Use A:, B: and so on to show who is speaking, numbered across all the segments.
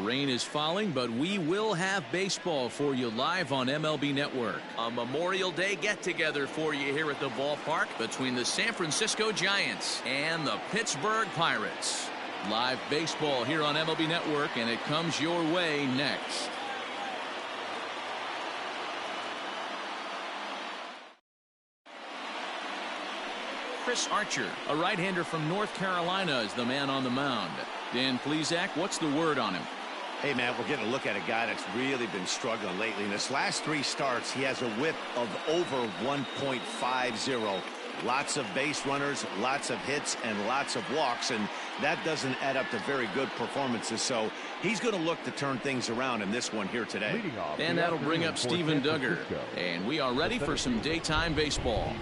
A: rain is falling, but we will have baseball for you live on MLB Network. A Memorial Day get-together for you here at the ballpark between the San Francisco Giants and the Pittsburgh Pirates. Live baseball here on MLB Network, and it comes your way next. Chris Archer, a right-hander from North Carolina, is the man on the mound. Dan Plesac, what's the word on him?
B: Hey, man, we're getting a look at a guy that's really been struggling lately. In his last 3 starts, he has a whip of over 1.50. Lots of base runners, lots of hits, and lots of walks, and that doesn't add up to very good performances. So he's going to look to turn things around in this one here today.
A: And that'll bring up Steven Duggar. And we are ready for some daytime baseball.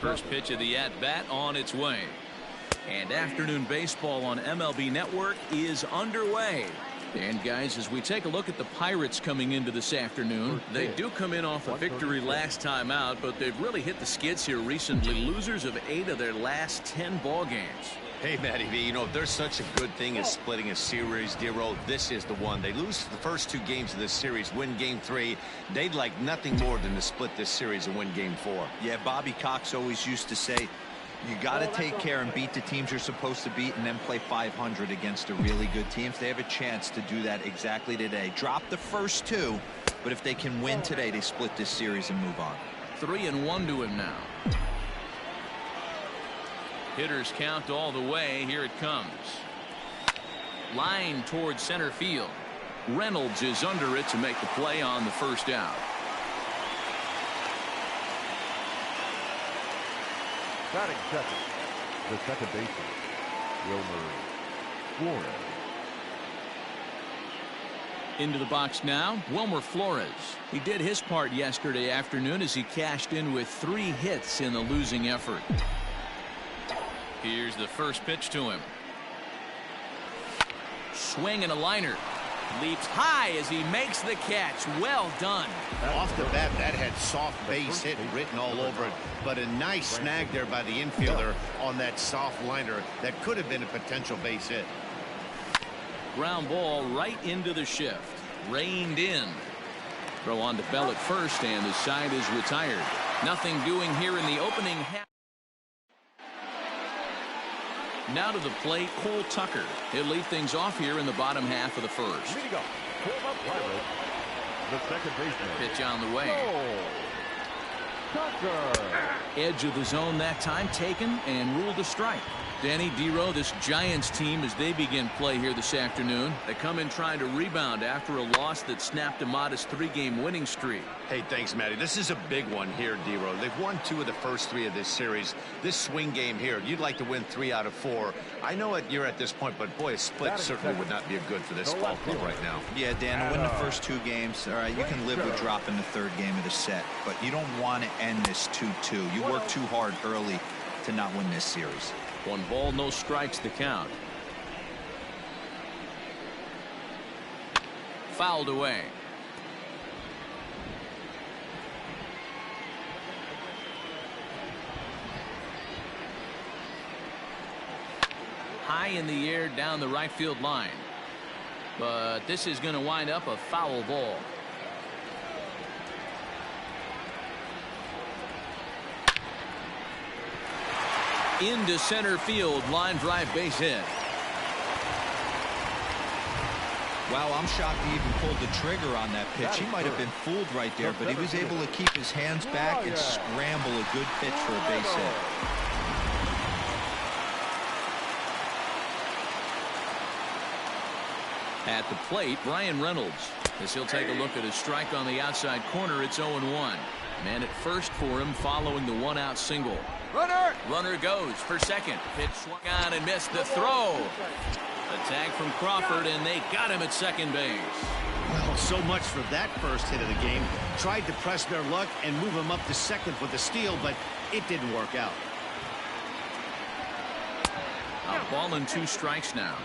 A: First pitch of the at-bat on its way. And afternoon baseball on MLB Network is underway. And guys, as we take a look at the Pirates coming into this afternoon, they do come in off a victory last time out, but they've really hit the skids here recently. Losers of 8 of their last 10 ball games.
B: Hey, Matty V, you know, if there's such a good thing as splitting a series, Dero, this is the one. They lose the first 2 games of this series, win game 3. They'd like nothing more than to split this series and win game 4.
C: Yeah, Bobby Cox always used to say, you got to take care and beat the teams you're supposed to beat and then play 500 against a really good team. They have a chance to do that exactly today. Drop the first 2, but if they can win today, they split this series and move on.
A: 3-1 to him now. Hitters count all the way. Here it comes. Line towards center field. Reynolds is under it to make the play on the first out.
D: Batting second, the second baseman, Wilmer Flores.
A: Into the box now, Wilmer Flores. He did his part yesterday afternoon as he cashed in with 3 hits in the losing effort. Here's the first pitch to him. Swing and a liner. Leaps high as he makes the catch. Well done.
B: Off the bat, that had soft base hit written all over it, but a nice snag there by the infielder on that soft liner that could have been a potential base hit.
A: Ground ball right into the shift. Reined in. Throw on to Bell at first, and the side is retired. Nothing doing here in the opening half. Now to the plate, Cole Tucker. He'll lead things off here in the bottom half of the first.
D: Leading up, the second baseman.
A: Pitch on the way.
D: Tucker.
A: Edge of the zone that time taken and ruled a strike. Danny Dero, this Giants team, as they begin play here this afternoon, they come in trying to rebound after a loss that snapped a modest 3-game winning streak.
B: Hey, thanks, Matty. This is a big one here, Dero. They've won 2 of the first 3 of this series. This swing game here, you'd like to win 3 out of 4. I know you're at this point, but boy, a split certainly would not be good for this ball club right now.
C: Yeah, Dan, to win the first 2 games, all right, you can live with dropping the 3rd game of the set, but you don't want to end this 2-2. You work too hard early to not win this series.
A: 1 ball, no strikes to count. Fouled away. High in the air down the right field line. But this is going to wind up a foul ball. Into center field, line drive base hit.
C: Wow, I'm shocked he even pulled the trigger on that pitch. He might have been fooled right there, but he was able to keep his hands back and scramble a good pitch for a base hit.
A: At the plate, Brian Reynolds, as he'll take a look at his strike on the outside corner. It's 0-1. Man at first for him following the 1-out single. Runner goes for second. Pitch swung on and missed the throw. A tag from Crawford, and they got him at second base.
B: Well, so much for that first hit of the game. Tried to press their luck and move him up to second with the steal, but it didn't work out.
A: A ball and 2 strikes now.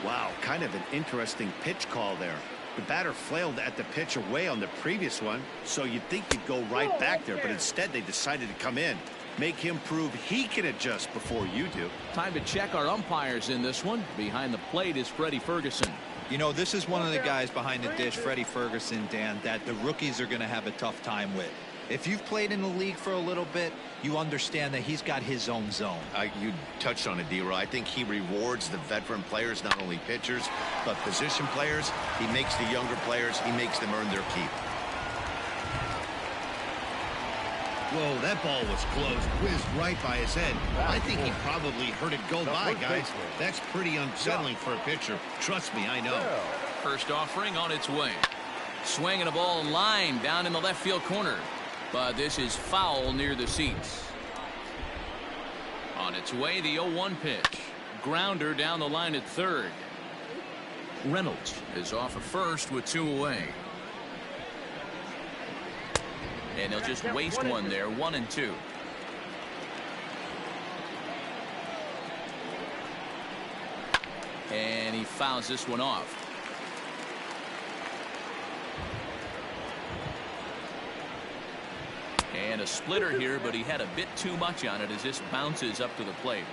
B: Wow, kind of an interesting pitch call there. The batter flailed at the pitch away on the previous one, so you'd think he'd go right back there, but instead they decided to come in. Make him prove he can adjust before you do.
A: Time to check our umpires in this one. Behind the plate is Freddie Ferguson.
C: You know, this is one of the guys behind the dish, Freddie Ferguson, Dan, that the rookies are going to have a tough time with. If you've played in the league for a little bit, you understand that he's got his own zone.
B: You touched on it, D-Roy. I think he rewards the veteran players, not only pitchers, but position players. He makes the younger players, he makes them earn their keep. Whoa, that ball was close, whizzed right by his head. I think he probably heard it go by, guys. That's pretty unsettling for a pitcher. Trust me, I know.
A: First offering on its way. Swinging a ball in line down in the left field corner. But this is foul near the seats. On its way, the 0-1 pitch. Grounder down the line at third. Reynolds is off of first with 2 away. And he'll just waste one there, 1-2. And he fouls this one off. And a splitter here, but he had a bit too much on it as this bounces up to the plate.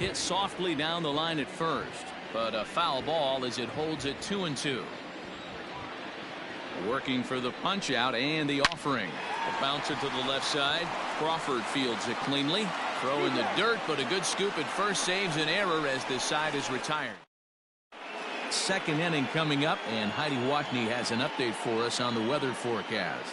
A: Hit softly down the line at first, but a foul ball as it holds it 2-2. Working for the punch out and the offering. A bouncer to the left side. Crawford fields it cleanly. Throw in the dirt, but a good scoop at first saves an error as this side is retired. Second inning coming up, and Heidi Watney has an update for us on the weather forecast.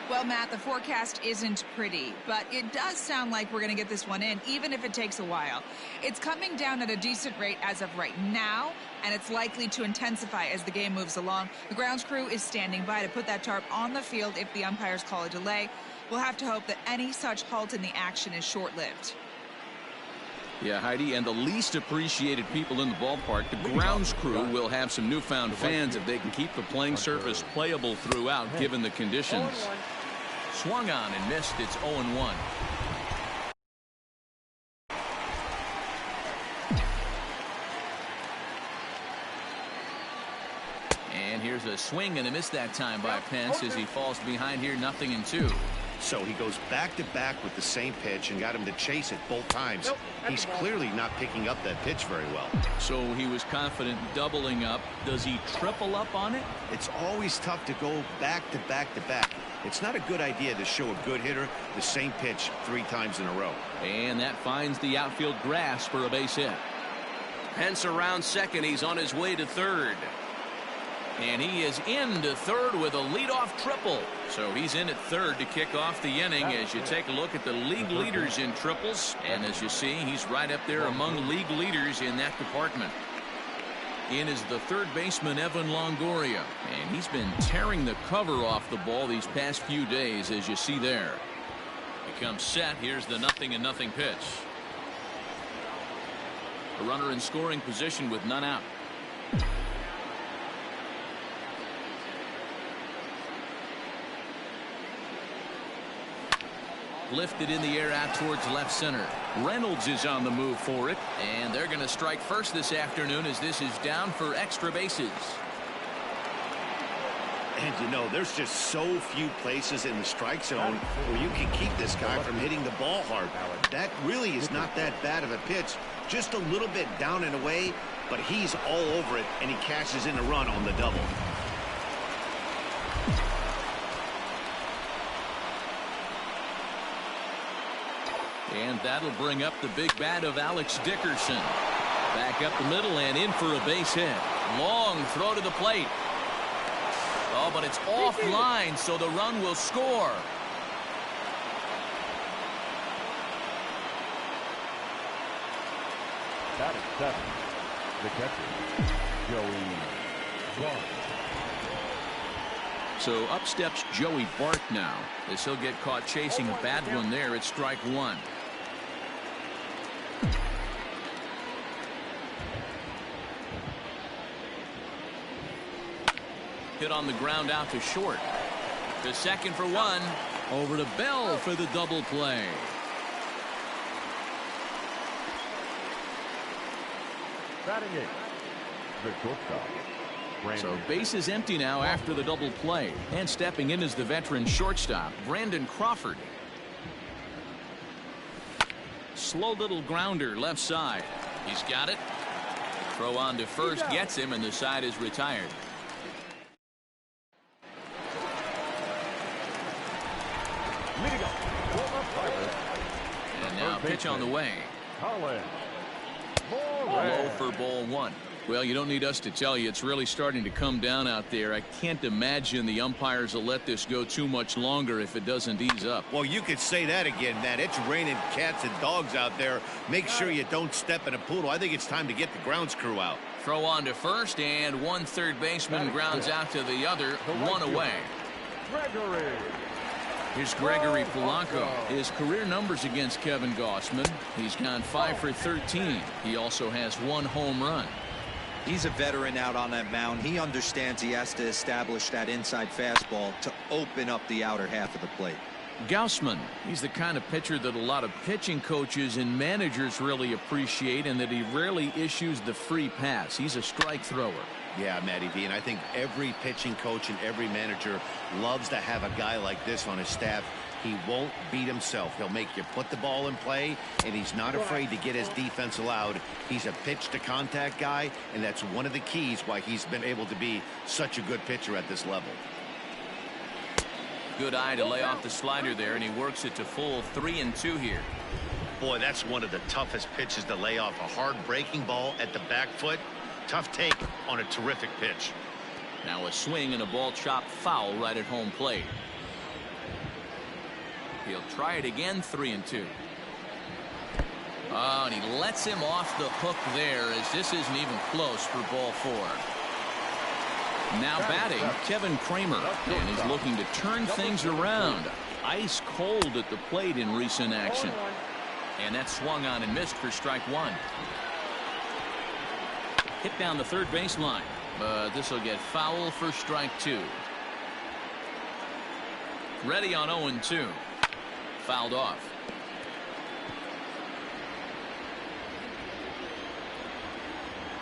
E: Well, Matt, the forecast isn't pretty, but it does sound like we're going to get this one in, even if it takes a while. It's coming down at a decent rate as of right now, and it's likely to intensify as the game moves along. The grounds crew is standing by to put that tarp on the field if the umpires call a delay. We'll have to hope that any such halt in the action is short-lived.
A: Yeah, Heidi, and the least appreciated people in the ballpark, the grounds crew, will have some newfound fans if they can keep the playing surface playable throughout given the conditions. Swung on and missed. It's 0-1. And here's a swing and a miss that time by Pence as he falls behind here, 0-2.
B: So he goes back-to-back with the same pitch and got him to chase it both times. He's clearly not picking up that pitch very well.
A: So he was confident doubling up. Does he triple up on it?
B: It's always tough to go back-to-back-to-back. It's not a good idea to show a good hitter the same pitch 3 times in a row.
A: And that finds the outfield grass for a base hit. Pence around second. He's on his way to third. And he is into third with a leadoff triple. So he's in at third to kick off the inning as you take a look at the league leaders in triples. And as you see, he's right up there among league leaders in that department. In is the third baseman, Evan Longoria. And he's been tearing the cover off the ball these past few days, as you see there. He comes set. Here's the 0-0 pitch. A runner in scoring position with none out. Lifted in the air out towards left center. Reynolds is on the move for it, and they're going to strike first this afternoon as this is down for extra bases.
B: And you know, there's just so few places in the strike zone where you can keep this guy from hitting the ball hard. That really is not that bad of a pitch. Just a little bit down and away, but he's all over it, and he cashes in a run on the double.
A: And that'll bring up the big bat of Alex Dickerson. Back up the middle and in for a base hit. Long throw to the plate. Oh, but it's offline, so the run will score.
D: That is 7. The catcher, Joey Bart.
A: So up steps Joey Bart now, as he'll get caught chasing a bad one there at strike 1. Hit on the ground out to short. To second for 1. Over to Bell for the double play.
D: Batting 8. The shortstop.
A: So base is empty now after the double play. And stepping in is the veteran shortstop, Brandon Crawford. Slow little grounder left side. He's got it. Throw on to first gets him, and the side is retired. And now pitch on the way. Low for ball one. Well, you don't need us to tell you it's really starting to come down out there. I can't imagine the umpires will let this go too much longer if it doesn't ease up.
B: Well, you could say that again, Matt. It's raining cats and dogs out there. Make sure you don't step in a poodle. I think it's time to get the grounds crew out.
A: Throw on to first, and one third baseman grounds out to the other, one away. Here's Gregory Polanco. His career numbers against Kevin Gausman. He's gone 5 for 13. He also has 1 home run.
C: He's a veteran out on that mound. He understands he has to establish that inside fastball to open up the outer half of the plate.
A: Gausman, he's the kind of pitcher that a lot of pitching coaches and managers really appreciate, and that he rarely issues the free pass. He's a strike thrower.
B: Yeah, Matty V, and I think every pitching coach and every manager loves to have a guy like this on his staff. He won't beat himself. He'll make you put the ball in play, and he's not afraid to get his defense allowed. He's a pitch-to-contact guy, and that's one of the keys why he's been able to be such a good pitcher at this level.
A: Good eye to lay off the slider there, and he works it to full 3-2 here.
B: Boy, that's one of the toughest pitches to lay off. A hard breaking ball at the back foot. Tough take on a terrific pitch.
A: Now a swing and a ball chopped foul right at home plate. He'll try it again, 3-2. Oh, and he lets him off the hook there, as this isn't even close for ball 4. Now batting, Kevin Kramer, and he's looking to turn things around. Ice cold at the plate in recent action. And that swung on and missed for strike 1. Hit down the third baseline, but this will get foul for strike 2. Ready on 0-2. Fouled off.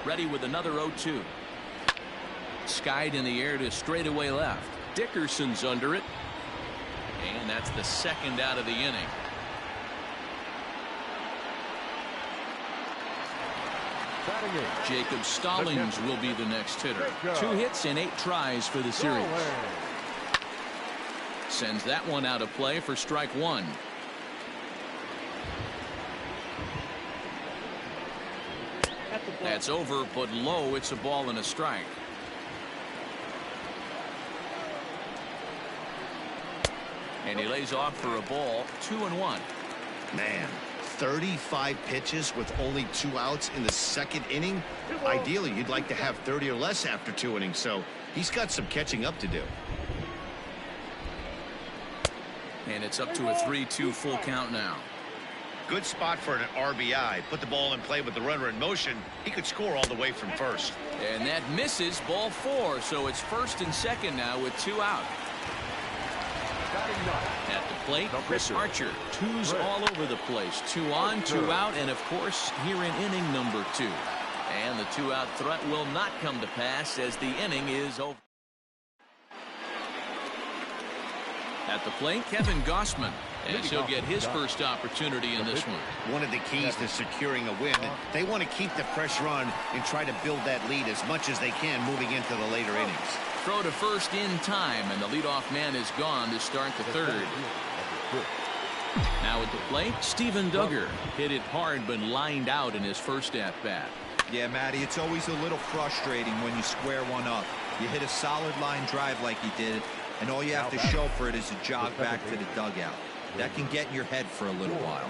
A: Ready with another 0-2. Skied in the air to straightaway left. Dickerson's under it. And that's the second out of the inning. Jacob Stallings will be the next hitter. 2 hits and 8 tries for the series. Sends that one out of play for strike 1. That's over, but low. It's a ball and a strike. And he lays off for a ball. 2-1.
B: Man, 35 pitches with only 2 outs in the second inning. Ideally, you'd like to have 30 or less after 2 innings, so he's got some catching up to do.
A: And it's up to a 3-2 full count now.
B: Good spot for an RBI. Put the ball in play with the runner in motion. He could score all the way from first.
A: And that misses, ball 4. So it's first and second now with 2 out. At the plate, Chris Archer. 2s all over the place. 2 on, 2 out, and of course here in inning number 2. And the 2-out threat will not come to pass as the inning is over. At the plate, Kevin Gausman, as he'll get his first opportunity in this one.
B: One of the keys to securing a win, they want to keep the pressure on and try to build that lead as much as they can moving into the later innings.
A: Throw to first in time, and the leadoff man is gone to start the third. Now at the plate, Steven Duggar hit it hard but lined out in his first at-bat.
C: Yeah, Matty, it's always a little frustrating when you square one up. You hit a solid line drive like he did, and all you have to show for it is a jog back to the dugout. That can get in your head for a little while.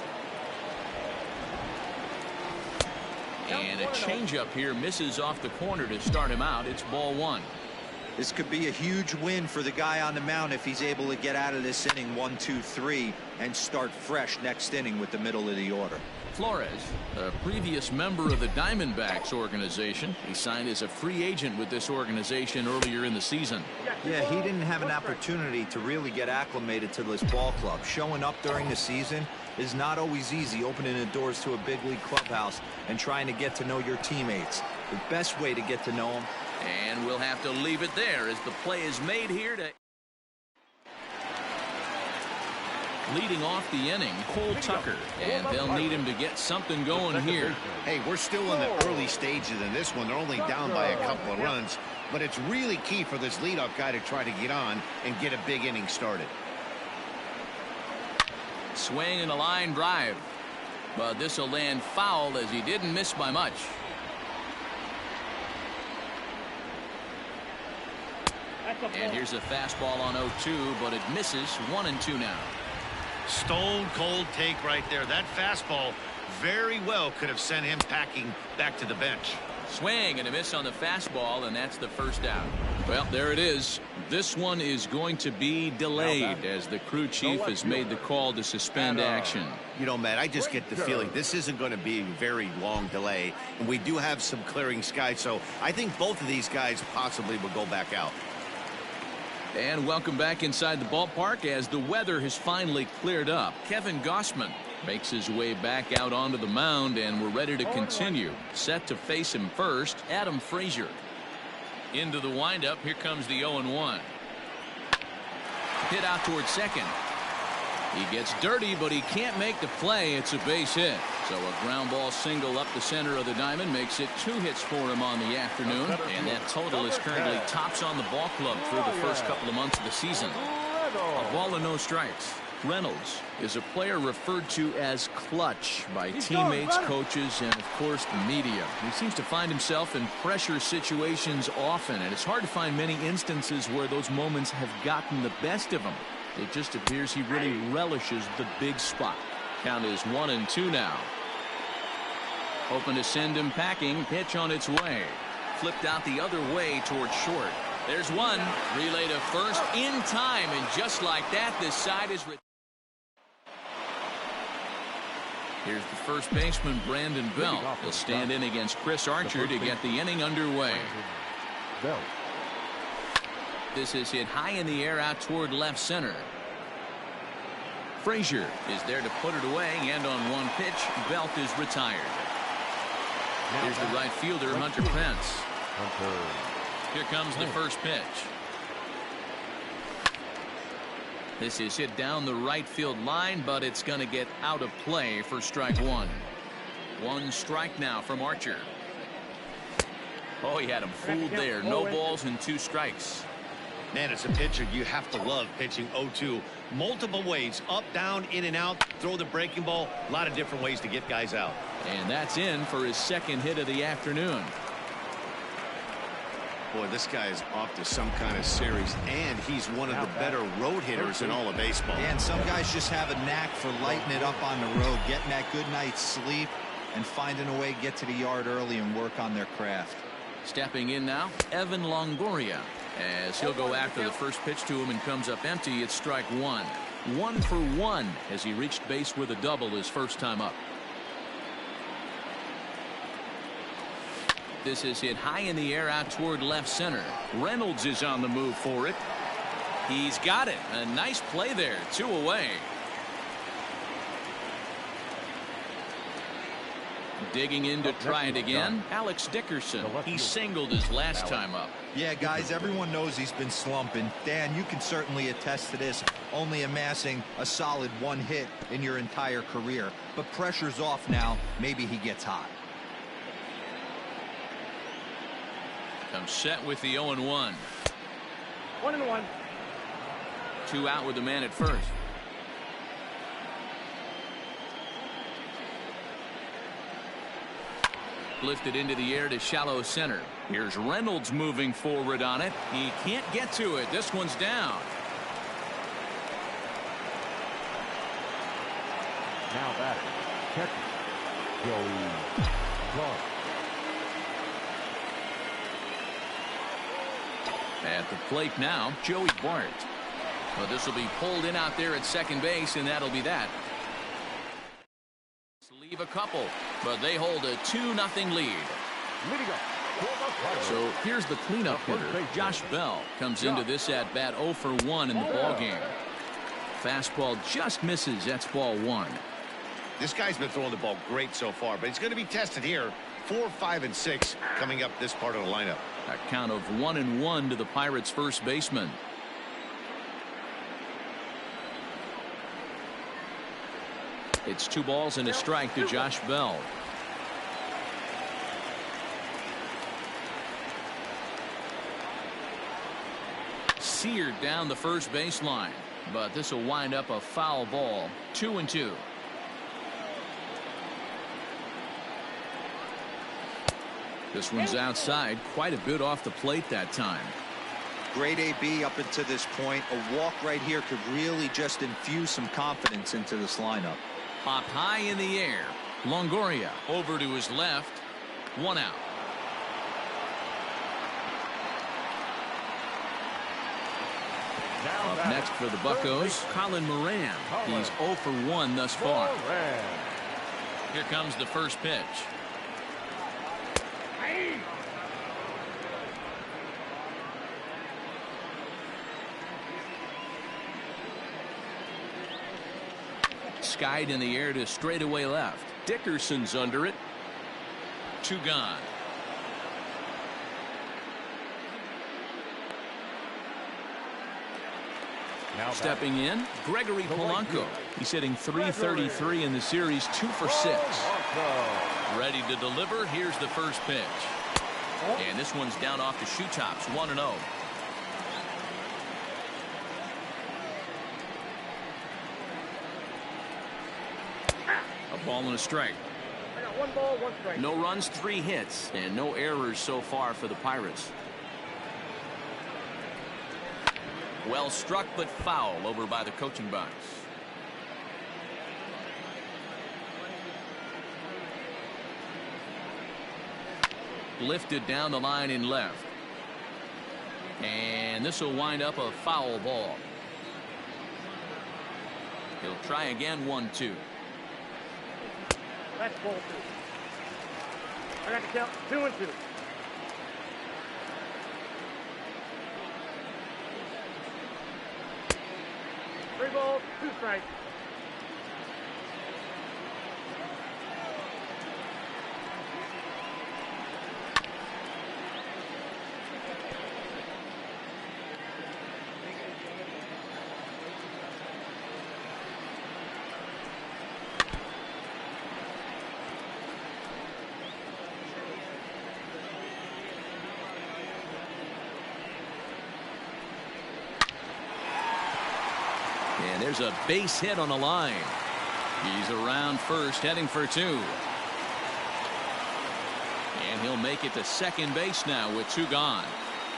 A: And a changeup here misses off the corner to start him out. It's ball 1.
C: This could be a huge win for the guy on the mound if he's able to get out of this inning 1, 2, 3 and start fresh next inning with the middle of the order.
A: Flores, a previous member of the Diamondbacks organization. He signed as a free agent with this organization earlier in the season.
C: Yeah, he didn't have an opportunity to really get acclimated to this ball club. Showing up during the season is not always easy, opening the doors to a big league clubhouse and trying to get to know your teammates. The best way to get to know them.
A: And we'll have to leave it there as the play is made here to... Leading off the inning, Cole Tucker, and they'll need him to get something going here.
B: Hey, we're still in the early stages in this one. They're only down by a couple of runs, but it's really key for this leadoff guy to try to get on and get a big inning started.
A: Swing and a line drive, but this will land foul as he didn't miss by much. And here's a fastball on 0-2, but it misses. 1-2 now.
B: Stone cold take right there. That fastball very well could have sent him packing back to the bench.
A: Swing and a miss on the fastball, and that's the first out. Well, there it is. This one is going to be delayed as the crew chief has made the call to suspend action.
B: You know, Matt, I just get the feeling this isn't going to be a very long delay, and we do have some clearing skies, so I think both of these guys possibly will go back out.
A: And welcome back inside the ballpark as the weather has finally cleared up. Kevin Gossman makes his way back out onto the mound, and we're ready to continue. Set to face him first, Adam Frazier. Into the windup, here comes the 0-1. Hit out towards second. He gets dirty, but he can't make the play. It's a base hit. So a ground ball single up the center of the diamond makes it 2 hits for him on the afternoon. And that total is currently tops on the ball club through the first couple of months of the season. A ball and no strikes. Reynolds is a player referred to as clutch by teammates, coaches, and of course the media. He seems to find himself in pressure situations often, and it's hard to find many instances where those moments have gotten the best of him. It just appears he really relishes the big spot. Count is 1-2 now. Hoping to send him packing. Pitch on its way. Flipped out the other way towards short. There's one. Relay to first in time, and just like that, this side is. Here's the first baseman, Brandon Belt. He'll stand in against Chris Archer to get the inning underway. This is hit high in the air out toward left center. Frazier is there to put it away, and on one pitch, Belt is retired. Here's the right fielder, Hunter Pence. Here comes the first pitch. This is hit down the right field line, but it's going to get out of play for strike one. One strike now from Archer. Oh, he had him fooled there. No balls and 2 strikes.
B: Man, as a pitcher, you have to love pitching 0-2. Multiple ways, up, down, in and out, throw the breaking ball. A lot of different ways to get guys out.
A: And that's in for his second hit of the afternoon.
B: Boy, this guy is off to some kind of series, and he's one of the better road hitters in all of baseball.
C: And some guys just have a knack for lighting it up on the road, getting that good night's sleep, and finding a way to get to the yard early and work on their craft.
A: Stepping in now, Evan Longoria, as he'll go after the first pitch to him and comes up empty. It's strike one. 1 for 1 as he reached base with a double his first time up. This is hit high in the air out toward left center. Reynolds is on the move for it. He's got it. A nice play there. 2 away. Digging in to try it again, Alex Dickerson. He singled his last time up.
C: Yeah, guys, everyone knows he's been slumping. Dan, you can certainly attest to this, only amassing a solid 1 hit in your entire career. But pressure's off now. Maybe he gets hot.
A: Comes set with the 0-1.
D: 1-1.
A: 2 out with the man at first. Lifted into the air to shallow center. Here's Reynolds moving forward on it. He can't get to it. This one's down.
D: Now batting, catcher, Joey Clark.
A: At the plate now, Joey Bart. But this will be pulled in out there at second base, and that'll be that. Leave a couple, but they hold a 2-0 lead. So here's the cleanup hitter. Josh Bell comes into this at bat 0 for 1 in the ball game. Fastball just misses. That's ball 1.
B: This guy's been throwing the ball great so far, but he's going to be tested here. 4, 5, and 6 coming up this part of the lineup.
A: A count of 1-1 to the Pirates' first baseman. It's 2 balls and a strike to Josh Bell. Seared down the first baseline, but this will wind up a foul ball. 2-2. This one's outside, quite a bit off the plate that time.
C: Great AB up until this point. A walk right here could really just infuse some confidence into this lineup.
A: Popped high in the air. Longoria over to his left. 1 out. Up next for the Buccos, Colin Moran. He's 0 for 1 thus far. Here comes the first pitch. Skied in the air to straightaway left. Dickerson's under it. 2 gone. Stepping in, Gregory Polanco. He's hitting .333 in the series, 2 for 6. Ready to deliver. Here's the first pitch. And this one's down off the shoe tops, 1-0. A ball and a strike.
F: I got 1 ball, 1 strike.
A: No runs, 3 hits, and no errors so far for the Pirates. Well struck, but foul over by the coaching box. Lifted down the line in left. And this will wind up a foul ball. He'll try again, 1-2.
F: That's ball 2. I got to count 2-2. 3 balls, 2 strikes.
A: And there's a base hit on the line. He's around first, heading for 2. And he'll make it to second base now with 2 gone.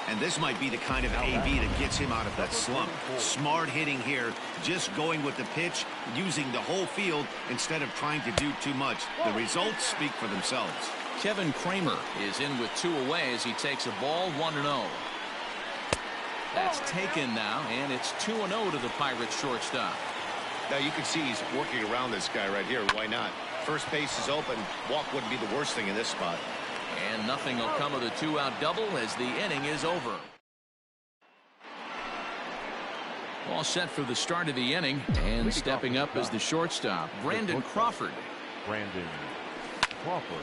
B: And this might be the kind of AB that gets him out of that slump. Smart hitting here, just going with the pitch, using the whole field instead of trying to do too much. The results speak for themselves.
A: Kevin Kramer is in with 2 away as he takes a ball, 1-0. That's taken now, and it's 2-0 to the Pirates shortstop.
G: Now you can see he's working around this guy right here. Why not? First base is open. Walk wouldn't be the worst thing in this spot.
A: And nothing will come of the 2-out double as the inning is over. All set for the start of the inning, and stepping up as the shortstop, Brandon Crawford.
D: Brandon Crawford.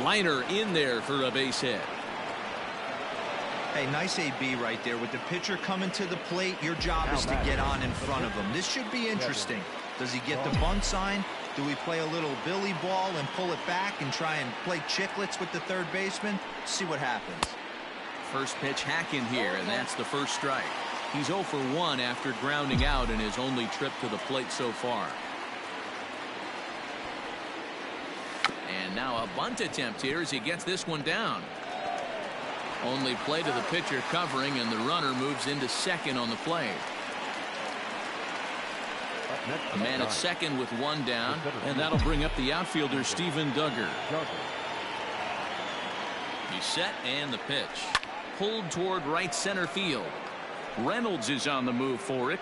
A: Liner in there for a base hit.
C: Hey, nice AB right there. With the pitcher coming to the plate, your job is to get on in front of him. This should be interesting. Does he get the bunt sign? Do we play a little billy ball and pull it back and try and play chicklets with the third baseman? See what happens.
A: First pitch hack in here, and that's the first strike. He's 0 for 1 after grounding out in his only trip to the plate so far. And now a bunt attempt here as he gets this one down. Only play to the pitcher covering, and the runner moves into second on the play. A man at second with 1 down, and that'll bring up the outfielder Steven Duggar. He's set, and the pitch. Pulled toward right center field. Reynolds is on the move for it.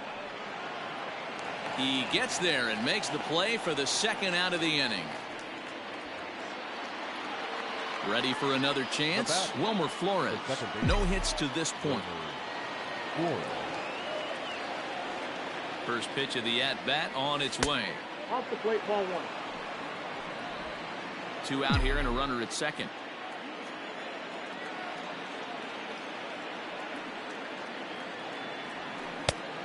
A: He gets there and makes the play for the second out of the inning. Ready for another chance? Wilmer Flores. No hits to this point. First pitch of the at-bat on its way.
F: Off the plate, ball 1.
A: 2 out here and a runner at second.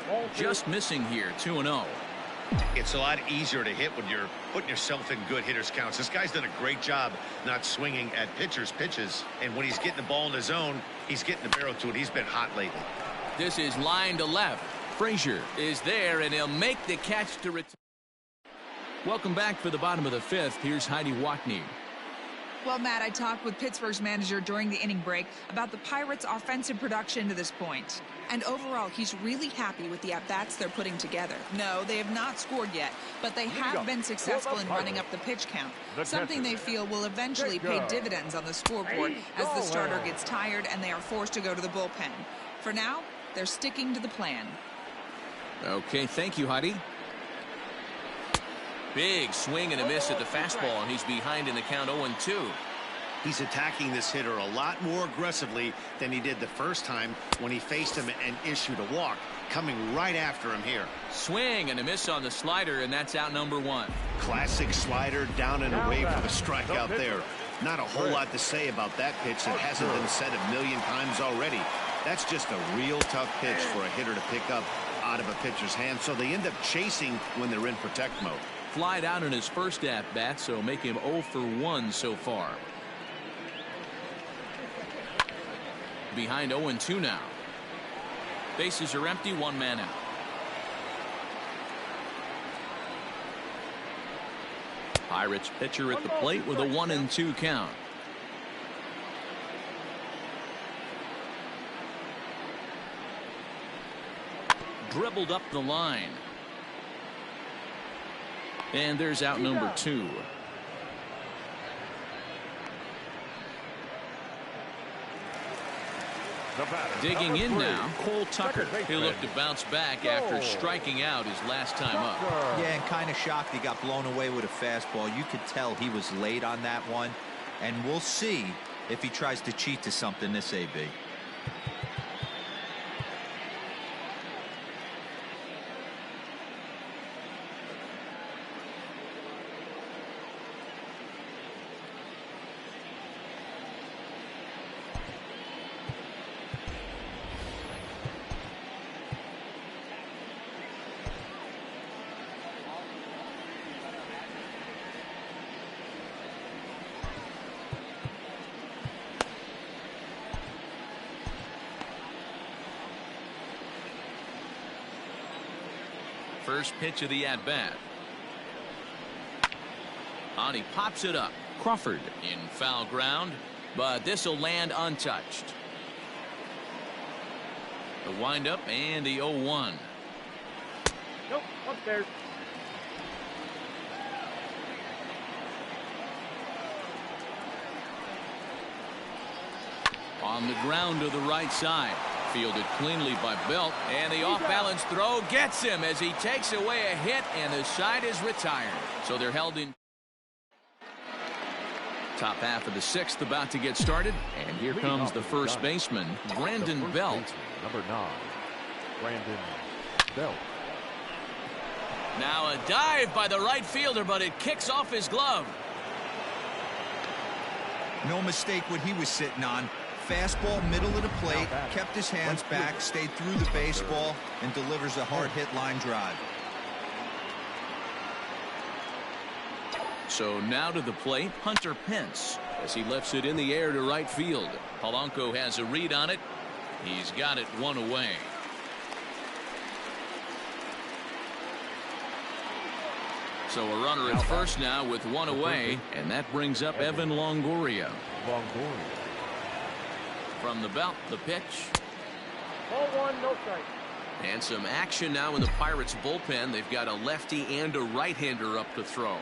F: Ball 2.
A: Just missing here, 2-0.
G: It's a lot easier to hit when you're putting yourself in good hitters counts. This guy's done a great job not swinging at pitchers' pitches. And when he's getting the ball in the zone, he's getting the barrel to it. He's been hot lately.
A: This is line to left. Frazier is there, and he'll make the catch to return. Welcome back for the bottom of the fifth. Here's Heidi Watney.
E: Well, Matt, I talked with Pittsburgh's manager during the inning break about the Pirates' offensive production to this point. And overall, he's really happy with the at-bats they're putting together. No, they have not scored yet, but they have been successful in running up the pitch count, something they feel will eventually pay dividends on the scoreboard as the starter gets tired and they are forced to go to the bullpen. For now, they're sticking to the plan.
A: Okay, thank you, Heidi. Big swing and a miss at the fastball, and he's behind in the count 0-2.
B: He's attacking this hitter a lot more aggressively than he did the first time when he faced him and issued a walk, coming right after him here.
A: Swing and a miss on the slider, and that's out number one.
B: Classic slider down and away for the strikeout there. Not a whole lot to say about that pitch that hasn't been said a million times already. That's just a real tough pitch for a hitter to pick up out of a pitcher's hand, so they end up chasing when they're in protect mode.
A: Flied out in his first at-bat, so make him 0 for 1 so far. Behind 0-2 now. Bases are empty, one man out. Pirates pitcher at the plate with a 1-2 count. Dribbled up the line. And there's out number 2. Digging in now, Cole Tucker. He'll look to bounce back after striking out his last time up.
C: Yeah, and kind of shocked he got blown away with a fastball. You could tell he was late on that one. And we'll see if he tries to cheat to something this AB.
A: First pitch of the at-bat. On he pops it up. Crawford in foul ground, but this will land untouched. The windup and the 0-1.
F: Nope, upstairs.
A: On the ground to the right side. Fielded cleanly by Belt, and the off-balance throw gets him as he takes away a hit, and the side is retired. So they're held in. Top half of the sixth about to get started, and here comes the first baseman, Brandon Belt.
D: Number 9, Brandon Belt.
A: Now a dive by the right fielder, but it kicks off his glove.
C: No mistake what he was sitting on. Fastball, middle of the plate, kept his hands back, stayed through the baseball, and delivers a hard hit line drive.
A: So now to the plate, Hunter Pence, as he lifts it in the air to right field. Polanco has a read on it. He's got it one away. So a runner at first now with one away, and that brings up Evan Longoria. From the belt, the pitch.
F: Ball 1, no strike.
A: And some action now in the Pirates bullpen. They've got a lefty and a right-hander up to throw.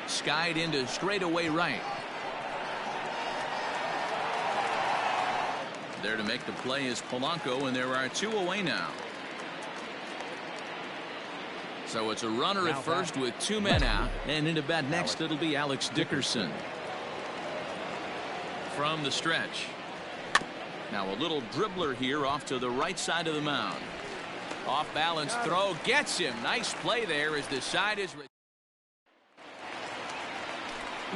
A: Skied into straightaway right. There to make the play is Polanco, and there are 2 away now. So it's a runner at first with 2 men out, and in to bat next it'll be Alex Dickerson. From the stretch. Now a little dribbler here off to the right side of the mound. Off balance throw gets him. Nice play there as the side is.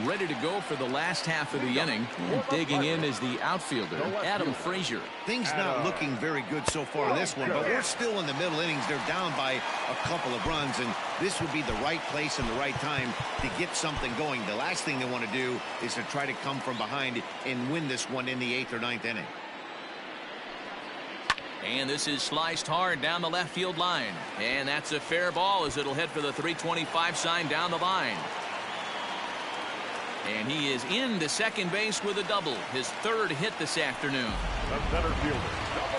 A: ready to go for the last half of the inning. And digging in is the outfielder, Adam Frazier.
B: Things not looking very good so far in this one, but we're still in the middle innings. They're down by a couple of runs, and this would be the right place and the right time to get something going. The last thing they want to do is to try to come from behind and win this one in the 8th or 9th inning.
A: And this is sliced hard down the left field line. And that's a fair ball as it'll head for the 325 sign down the line. And he is into second base with a double. His 3rd hit this afternoon.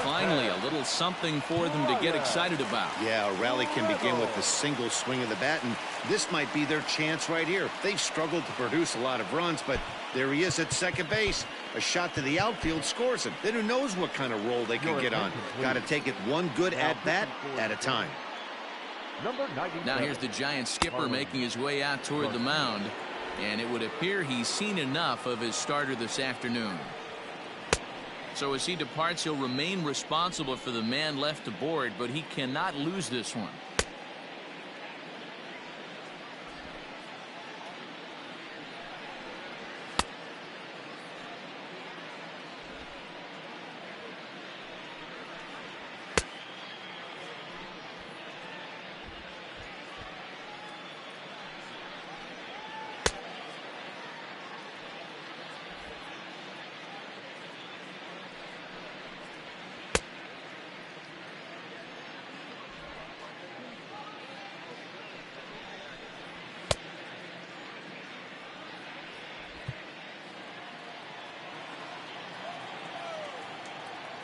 A: Finally, a little something for them to get excited about.
B: Yeah, a rally can begin with a single swing of the bat, and this might be their chance right here. They've struggled to produce a lot of runs, but there he is at second base. A shot to the outfield scores him. Then who knows what kind of roll they can get on. Got to take it one good at-bat at a time.
A: Now here's the Giant skipper making his way out toward the mound. And it would appear he's seen enough of his starter this afternoon. So as he departs, he'll remain responsible for the man left aboard, but he cannot lose this one.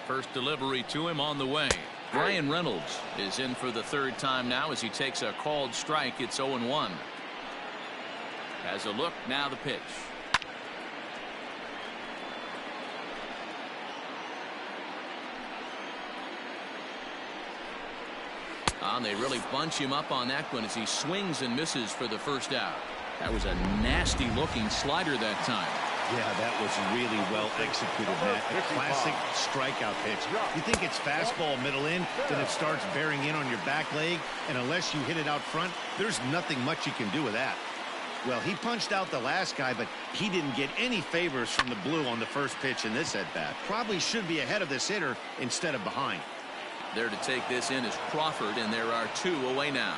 A: First delivery to him on the way. Ryan Reynolds is in for the 3rd time now as he takes a called strike. It's 0-1. Has a look, now the pitch. And they really bunch him up on that one as he swings and misses for the first out. That was a nasty looking slider that time.
B: Yeah, that was really well executed, Matt. A classic strikeout pitch. You think it's fastball middle in, then it starts bearing in on your back leg, and unless you hit it out front, there's nothing much you can do with that. Well, he punched out the last guy, but he didn't get any favors from the blue on the first pitch in this at-bat. Probably should be ahead of this hitter instead of behind.
A: There to take this in is Crawford, and there are 2 away now.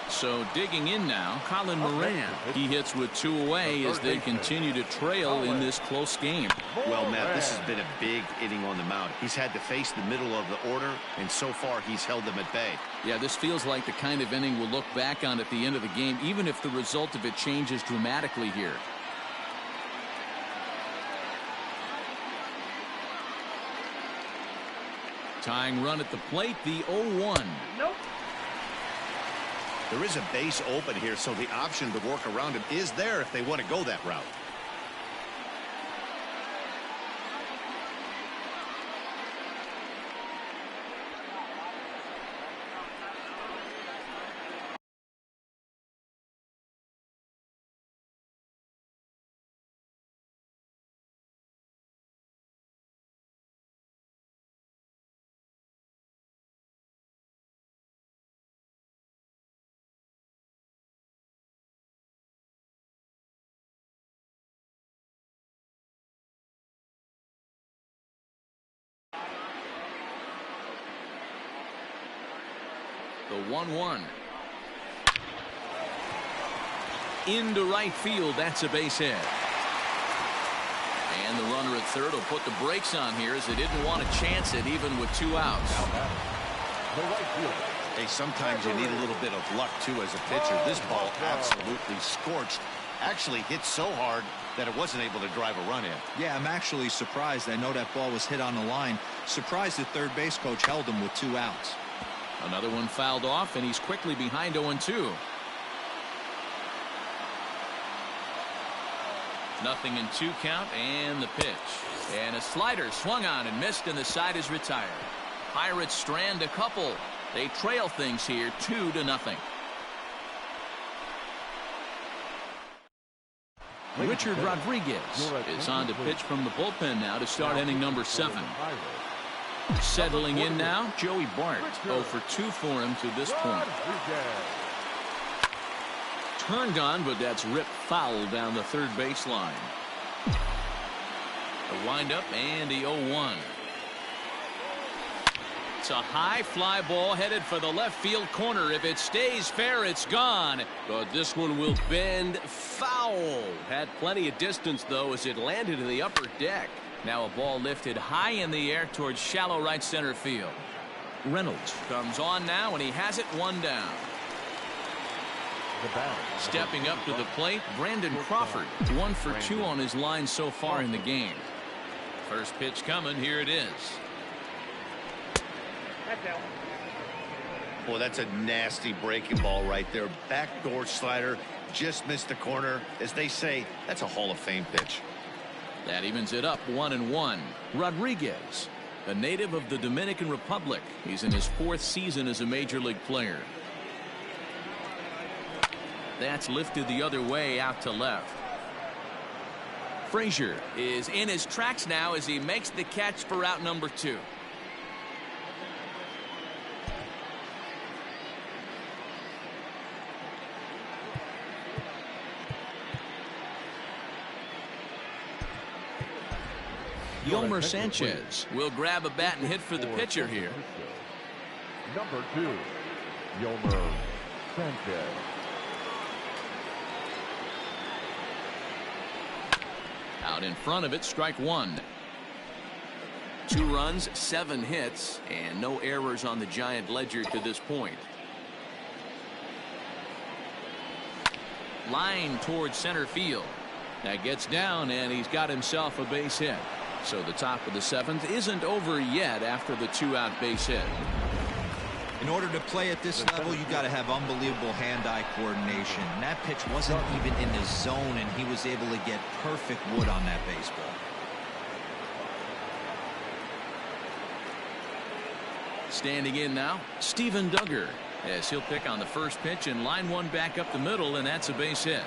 A: So digging in now, Colin Moran. He hits with 2 away as they continue to trail in this close game.
B: Well, Matt, this has been a big inning on the mound. He's had to face the middle of the order, and so far he's held them at bay.
A: Yeah, this feels like the kind of inning we'll look back on at the end of the game, even if the result of it changes dramatically here. Tying run at the plate, the 0-1.
F: Nope.
B: There is a base open here, so the option to work around him is there if they want to go that route.
A: The 1-1. Into right field. That's a base hit. And the runner at third will put the brakes on here as they didn't want to chance it even with 2 outs.
B: Hey, sometimes you need a little bit of luck too as a pitcher. This ball absolutely scorched. Actually hit so hard that it wasn't able to drive a run in.
C: Yeah, I'm actually surprised. I know that ball was hit on the line. Surprised the third base coach held him with 2 outs.
A: Another one fouled off, and he's quickly behind 0-2. Nothing in 2 count, and the pitch. And a slider swung on and missed, and the side is retired. Pirates strand a couple. They trail things here 2-0. Richard Rodriguez is on to pitch from the bullpen now to start inning number 7. Settling in now, Joey Bart. 0 for 2 for him to this point. turned on, but that's ripped foul down the third baseline. The windup and the 0-1. It's a high fly ball headed for the left field corner. If it stays fair, it's gone.
H: But this one will bend foul. Had plenty of distance, though, as it landed in the upper deck.
A: Now a ball lifted high in the air towards shallow right center field. Reynolds comes on now, and he has it one down. Stepping up to the plate, Brandon Crawford. 1 for 2 on his line so far in the game. First pitch coming. Here it is.
B: Boy, that's a nasty breaking ball right there. Backdoor slider, just missed the corner. As they say, that's a Hall of Fame pitch.
A: That evens it up 1-1. Rodriguez, a native of the Dominican Republic. He's in his 4th season as a major league player. That's lifted the other way out to left. Frazier is in his tracks now as he makes the catch for out number 2. Yolmer Sanchez will grab a bat and hit for the pitcher here.
D: Number 2, Yolmer Sanchez.
A: Out in front of it, strike 1. 2 runs, 7 hits, and no errors on the Giant ledger to this point. Line towards center field. That gets down, and he's got himself a base hit. So the top of the 7th isn't over yet after the 2-out base hit.
C: In order to play at this level, you got to have unbelievable hand-eye coordination. And that pitch wasn't even in the zone, and he was able to get perfect wood on that baseball.
A: Standing in now, Steven Duggar, as he'll pick on the first pitch and line one back up the middle, and that's a base hit.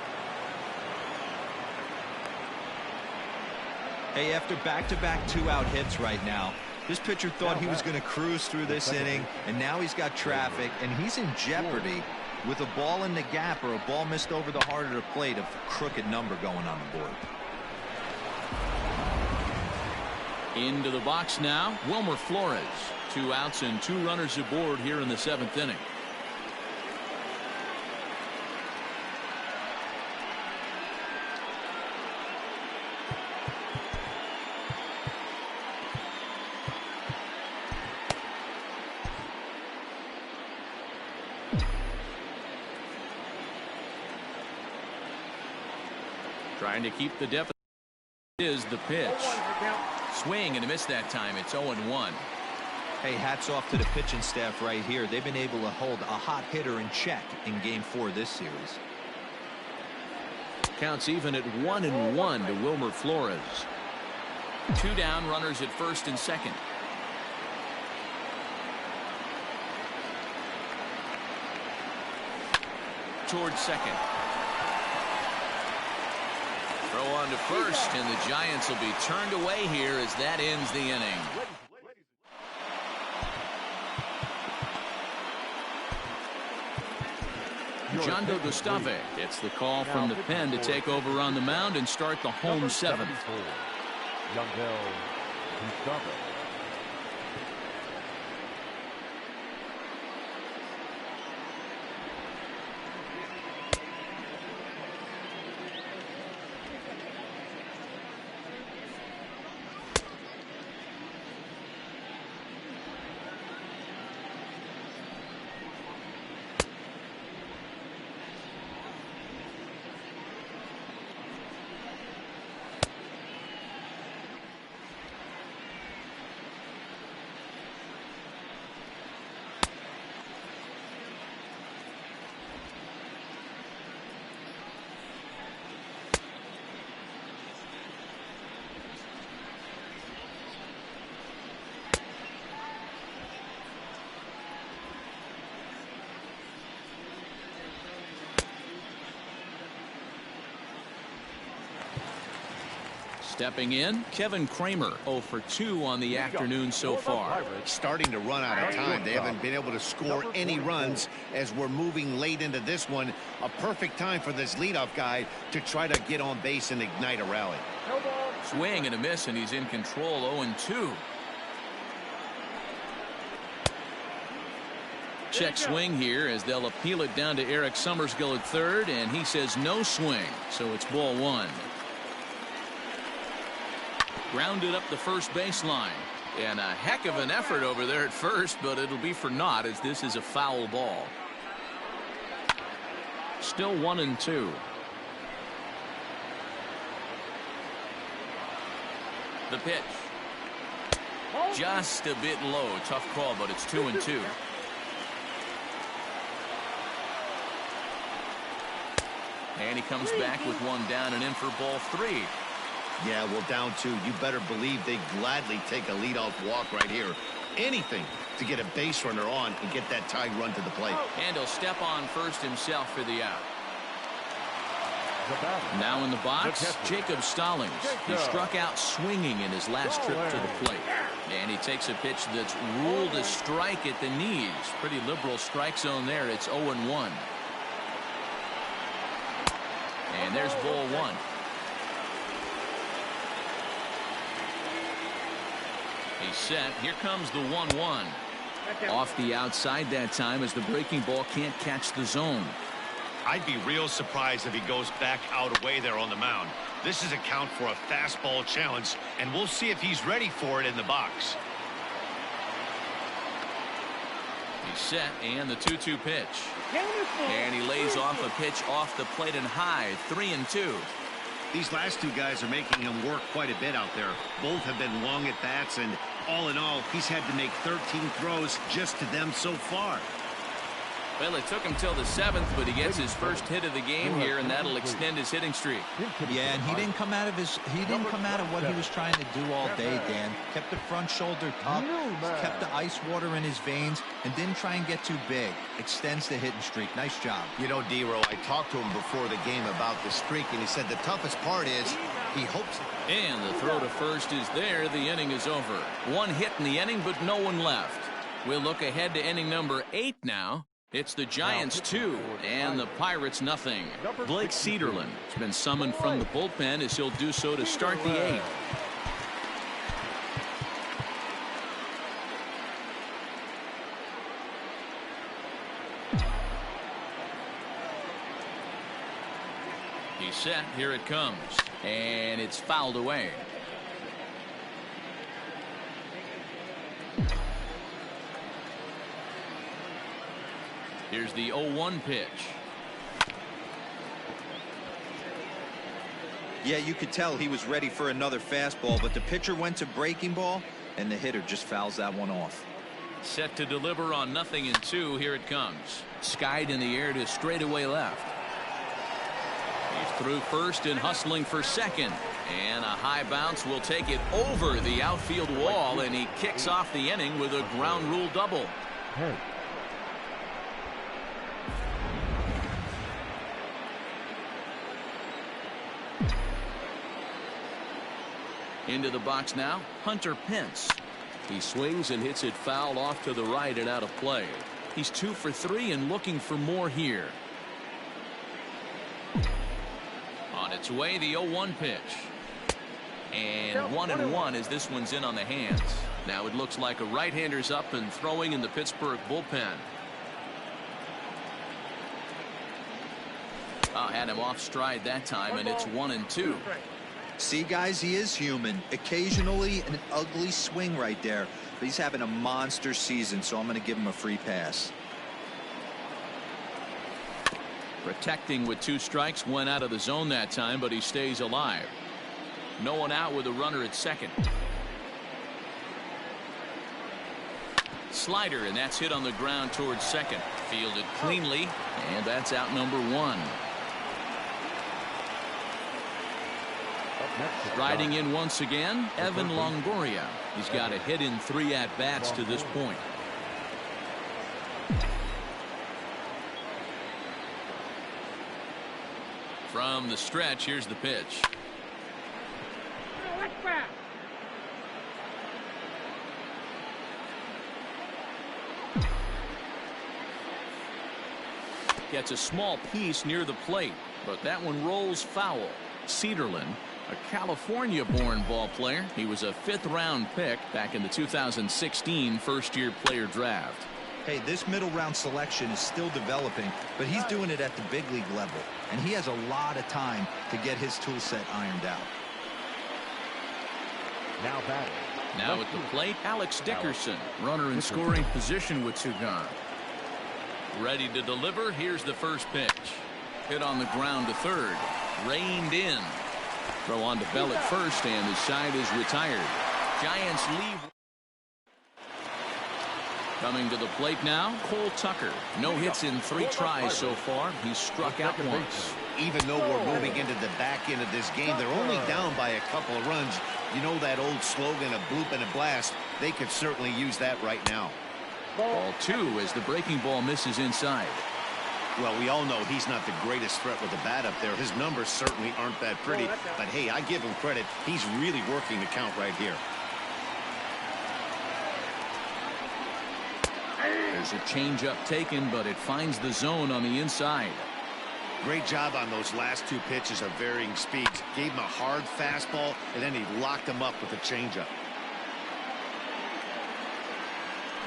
C: Hey, after back-to-back 2-out hits right now, this pitcher thought he was going to cruise through this inning, and now he's got traffic, and he's in jeopardy with a ball in the gap or a ball missed over the heart of the plate, a crooked number going on the board.
A: Into the box now, Wilmer Flores. 2 outs and 2 runners aboard here in the 7th inning. Trying to keep the deficit is the pitch. Swing and a miss that time. It's 0-1.
C: Hey, hats off to the pitching staff right here. They've been able to hold a hot hitter in check in Game 4 this series.
A: Counts even at 1-1 to Wilmer Flores. 2 down, runners at first and second. Towards second. Throw on to first, and the Giants will be turned away here as that ends the inning. Jondo Gustave gets the call from the pen to take over on the mound and start the home 7th.
D: Jondo Gustave.
A: Stepping in, Kevin Kramer, 0 for 2 on the afternoon so far.
B: Starting to run out of time. They haven't been able to score any runs as we're moving late into this one. A perfect time for this leadoff guy to try to get on base and ignite a rally.
A: Swing and a miss, and he's in control. 0-2. Check swing here as they'll appeal it down to Eric Summerskill at third, and he says no swing, so it's ball 1. Grounded up the first baseline, and a heck of an effort over there at first, but it'll be for naught as this is a foul ball. Still 1-2. The pitch. Just a bit low. Tough call, but it's 2-2. And he comes back with one down and in for ball 3.
B: Yeah, well, down 2. You better believe they gladly take a leadoff walk right here. Anything to get a base runner on and get that tie run to the plate.
A: And he'll step on first himself for the out. Now in the box, Jacob Stallings. He struck out swinging in his last trip to the plate. And he takes a pitch that's ruled a strike at the knees. Pretty liberal strike zone there. It's 0-1. And there's ball 1. He's set. Here comes the 1-1. Off the outside that time as the breaking ball can't catch the zone.
G: I'd be real surprised if he goes back out away there on the mound. This is a count for a fastball challenge, and we'll see if he's ready for it in the box.
A: He's set, and the 2-2 pitch. And he lays off a pitch off the plate and high. 3-2.
B: These last 2 guys are making him work quite a bit out there. Both have been long at bats, and all in all, he's had to make 13 throws just to them so far.
A: Well, it took him till the 7th, but he gets his first hit of the game here, and that'll extend his hitting streak.
C: Yeah, and he didn't come out of what he was trying to do all day, Dan. Kept the front shoulder up, kept the ice water in his veins, and didn't try and get too big. Extends the hitting streak. Nice job.
B: You know, D-Row, I talked to him before the game about the streak, and he said the toughest part is he hopes.
A: And the throw to first is there. The inning is over. 1 hit in the inning, but no one left. We'll look ahead to inning number 8 now. It's the Giants 2 and the Pirates nothing. Blake Cederlin has been summoned from the bullpen as he'll do so to start the 8th. He's set. Here it comes. And it's fouled away. Here's the 0-1 pitch.
C: Yeah, you could tell he was ready for another fastball, but the pitcher went to breaking ball, and the hitter just fouls that one off.
A: Set to deliver on 0-2. Here it comes. Skied in the air to straightaway left. He's through first and hustling for second. And a high bounce will take it over the outfield wall, and he kicks off the inning with a ground rule double. Into the box now, Hunter Pence.
H: He swings and hits it foul off to the right and out of play.
A: He's 2 for 3 and looking for more here. On its way, the 0-1 pitch. And 1-1 as this one's in on the hands. Now it looks like a right-hander's up and throwing in the Pittsburgh bullpen. Had him off stride that time, and it's 1-2.
C: See, guys, he is human. Occasionally an ugly swing right there, but he's having a monster season, so I'm going to give him a free pass.
A: Protecting with 2 strikes, went out of the zone that time, but he stays alive. No one out with a runner at second. Slider, and that's hit on the ground towards second. Fielded cleanly, and that's out number 1. Riding in once again, Evan Longoria. He's got a hit in 3 at-bats to this point. From the stretch, here's the pitch. gets a small piece near the plate, but that one rolls foul. Cedarland, a California-born ball player. He was a 5th-round pick back in the 2016 first-year player draft.
C: Hey, this middle round selection is still developing, but he's doing it at the big league level, and he has a lot of time to get his tool set ironed out.
D: Now batting.
A: Now at the plate, Alex Dickerson, runner in scoring position with 2 gone. Ready to deliver. Here's the first pitch. Hit on the ground to third. Reined in. Throw on to Bell at first, and the side is retired. Giants leave. Coming to the plate now, Cole Tucker. No hits in 3 tries so far. He's struck out once.
B: Even though we're moving into the back end of this game, they're only down by a couple of runs. You know that old slogan, a bloop and a blast. They could certainly use that right now.
A: Ball 2 as the breaking ball misses inside.
B: Well, we all know he's not the greatest threat with the bat up there. His numbers certainly aren't that pretty. But, hey, I give him credit. He's really working the count right here.
A: There's a changeup taken, but it finds the zone on the inside.
B: Great job on those last 2 pitches of varying speeds. Gave him a hard fastball, and then he locked him up with a changeup.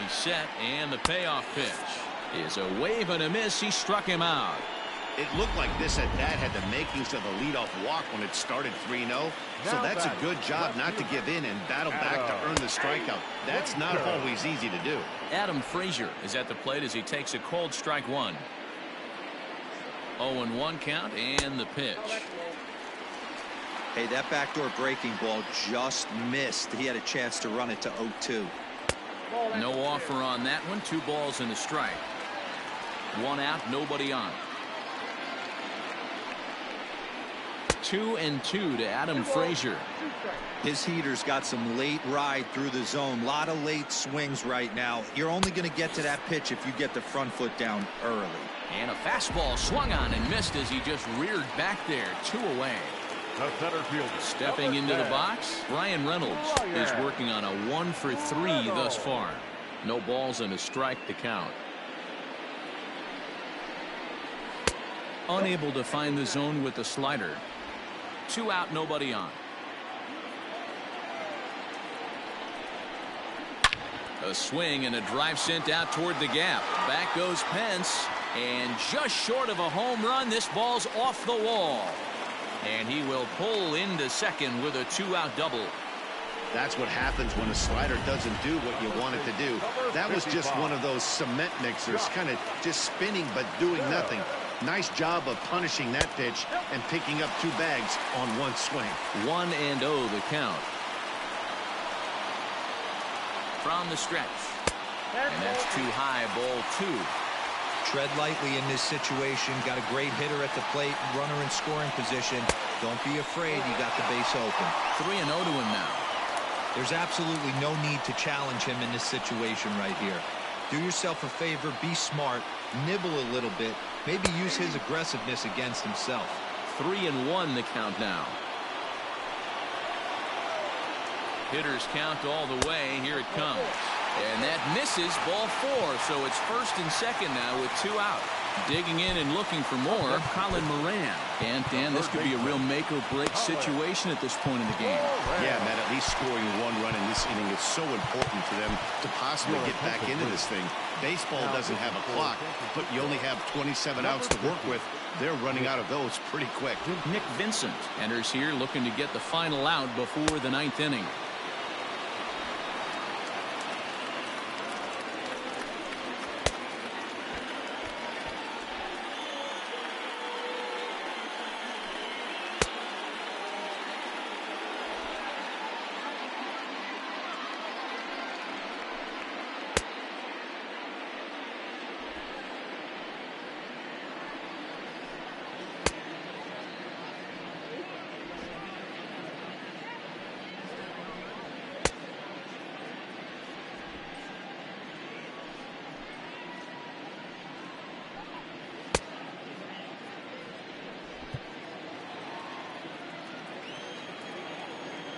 A: He's set, and the payoff pitch is a wave and a miss. He struck him out.
B: It looked like this at bat had the makings of a leadoff walk when it started 3-0. So that's a good job not to give in and battle back to earn the strikeout. That's not always easy to do.
A: Adam Frazier is at the plate as he takes a cold strike 1. 0-1 count and the pitch.
C: Hey, that backdoor breaking ball just missed. He had a chance to run it to 0-2.
A: No offer on that one. 2 balls and a strike. 1 out, nobody on. 2-2 to Adam Frazier.
C: His heater's got some late ride through the zone. A lot of late swings right now. You're only going to get to that pitch if you get the front foot down early.
A: And a fastball swung on and missed as he just reared back there. 2 away.
D: The center fielder.
A: Stepping into the box, Brian Reynolds is working on a 1 for 3 thus far. No balls and a strike to count. Unable to find the zone with the slider. 2 out, nobody on. A swing and a drive sent out toward the gap. Back goes Pence, and just short of a home run, this ball's off the wall. And he will pull into second with a 2-out double.
B: That's what happens when a slider doesn't do what you want it to do. That was just one of those cement mixers, kind of just spinning but doing nothing. Nice job of punishing that pitch and picking up 2 bags on 1 swing.
A: 1-0 the count. From the stretch. And that's too high, ball 2.
C: Tread lightly in this situation. Got a great hitter at the plate, runner in scoring position. Don't be afraid, you got the base open.
A: 3-0 to him now.
C: There's absolutely no need to challenge him in this situation right here. Do yourself a favor, be smart, nibble a little bit, maybe use his aggressiveness against himself.
A: 3-1 the count now. Hitters count all the way. Here it comes. And that misses, ball 4. So it's first and second now with 2 out. Digging in and looking for more, Colin Moran. And Dan, this could be a real make or break situation at this point in the game.
B: Yeah, man, at least scoring 1 run in this inning is so important to them to possibly get back into this thing. Baseball doesn't have a clock, but you only have 27 outs to work with. They're running out of those pretty quick.
A: Nick Vincent enters here looking to get the final out before the 9th inning.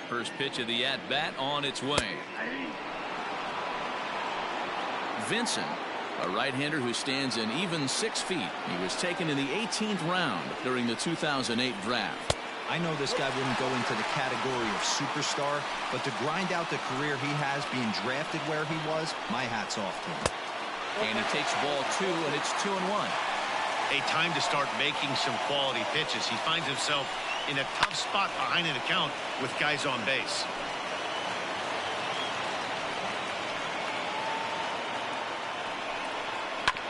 A: First pitch of the at-bat on its way. Vincent A right-hander who stands an even 6 feet. He was taken in the 18th round during the 2008 draft.
C: I know this guy wouldn't go into the category of superstar, but to grind out the career he has being drafted where he was, my hat's off to him.
A: And he takes ball 2, and it's 2-1.
G: A time to start making some quality pitches. He finds himself in a tough spot behind an account with guys on base.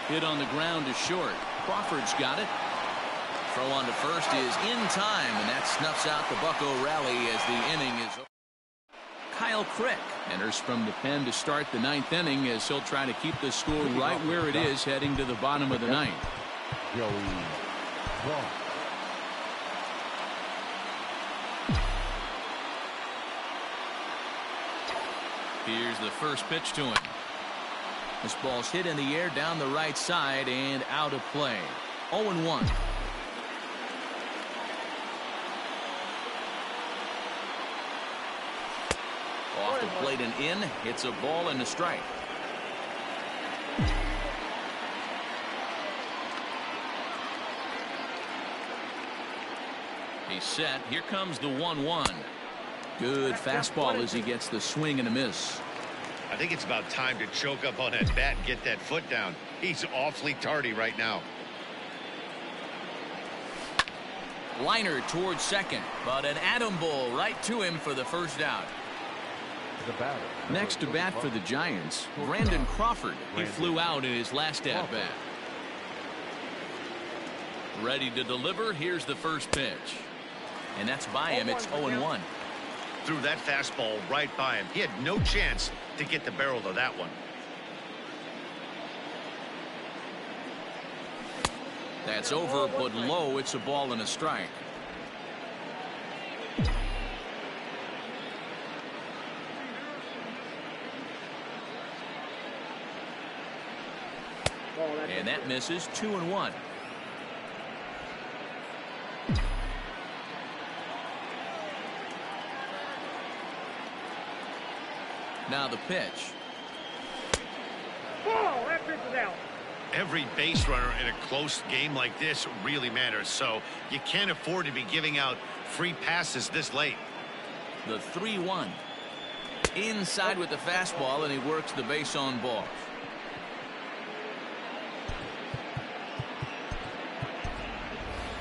A: Hit on the ground is short. Crawford's got it. Throw on to first is in time, and that snuffs out the Bucco rally as the inning is over. Kyle Crick enters from the pen to start the 9th inning as he'll try to keep the score right where it is heading to the bottom of the 9th. Here's the first pitch to him. This ball's hit in the air down the right side and out of play. 0-1. Off the plate and in. It's a ball and a strike. He's set. Here comes the 1-1. Good fastball as he gets the swing and a miss.
G: I think it's about time to choke up on that bat and get that foot down. He's awfully tardy right now.
A: Liner towards second, but an Atom Bull right to him for the first out. Next to bat for the Giants, Brandon Crawford. He flew out in his last at-bat. Ready to deliver. Here's the first pitch. And that's by him. It's 0-1.
G: Threw that fastball right by him. He had no chance to get the barrel of that one.
A: That's over, but low. It's a ball and a strike. And that misses. 2-1. Now the pitch.
F: Ball, that pitch is out.
G: Every base runner in a close game like this really matters, so you can't afford to be giving out free passes this late.
A: The 3-1. Inside with the fastball, and he works the base on ball.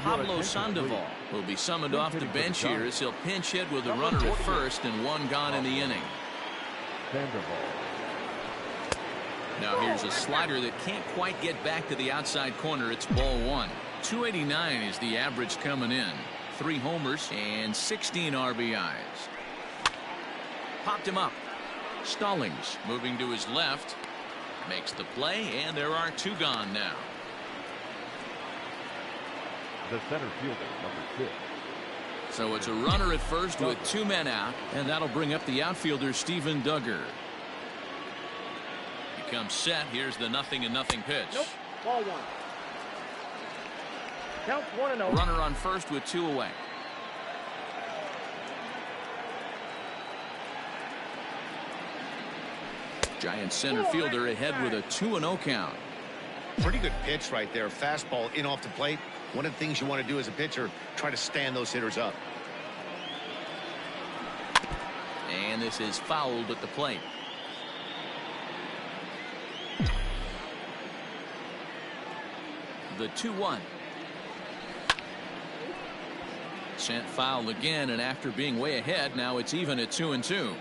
A: Pablo Sandoval will be summoned off the bench here as he'll pinch hit with a runner at first and one gone in the inning. Now here's a slider that can't quite get back to the outside corner. It's ball 1. 289 is the average coming in. 3 homers and 16 RBIs. Popped him up. Stallings moving to his left. Makes the play, and there are 2 gone now.
D: The center fielder, number 6.
A: So it's a runner at first with 2 men out, and that'll bring up the outfielder Steven Duggar. He comes set. Here's the 0-0 pitch.
F: Nope. Ball 1. Count 1-0.
A: Runner on first with 2 away. Giant center fielder ahead with a 2-0 count.
G: Pretty good pitch right there. Fastball in off the plate. One of the things you want to do as a pitcher, try to stand those hitters up.
A: And this is fouled at the plate. The 2-1. Sent foul again, and after being way ahead, now it's even at 2-2.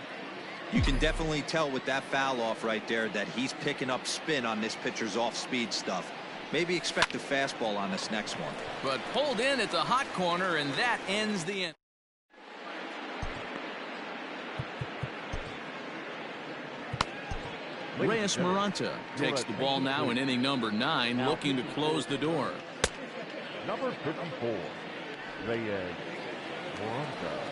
C: You can definitely tell with that foul off right there that he's picking up spin on this pitcher's off-speed stuff. Maybe expect a fastball on this next one.
A: But pulled in at the hot corner, and that ends the inning. Reyes Maranta takes the ball now in inning number 9, looking to close the door.
D: Number 54, Reyes Maranta.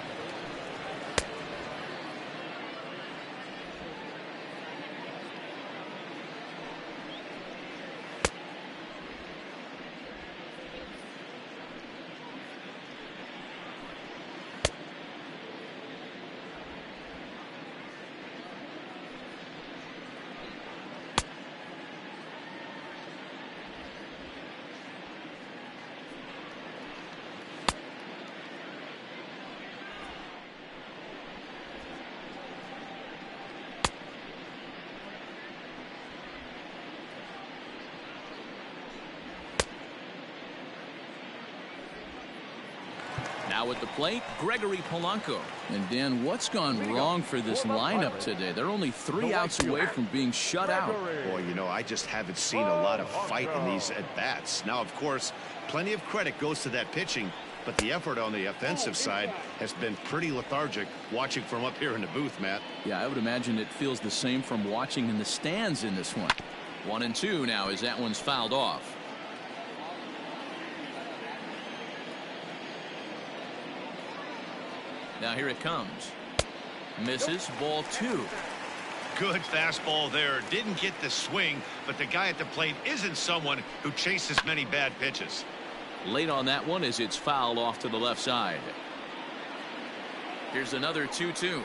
A: Now at the plate, Gregory Polanco. And Dan, what's gone wrong for this lineup today? They're only 3 outs away from being shut out.
B: Boy, you know, I just haven't seen a lot of fight in these at-bats. Now, of course, plenty of credit goes to that pitching, but the effort on the offensive side has been pretty lethargic watching from up here in the booth, Matt.
A: Yeah, I would imagine it feels the same from watching in the stands in this one. 1-2 now as that one's fouled off. Now here it comes. Misses. Ball 2.
G: Good fastball there. Didn't get the swing, but the guy at the plate isn't someone who chases many bad pitches.
A: Late on that one as it's fouled off to the left side. Here's another 2-2.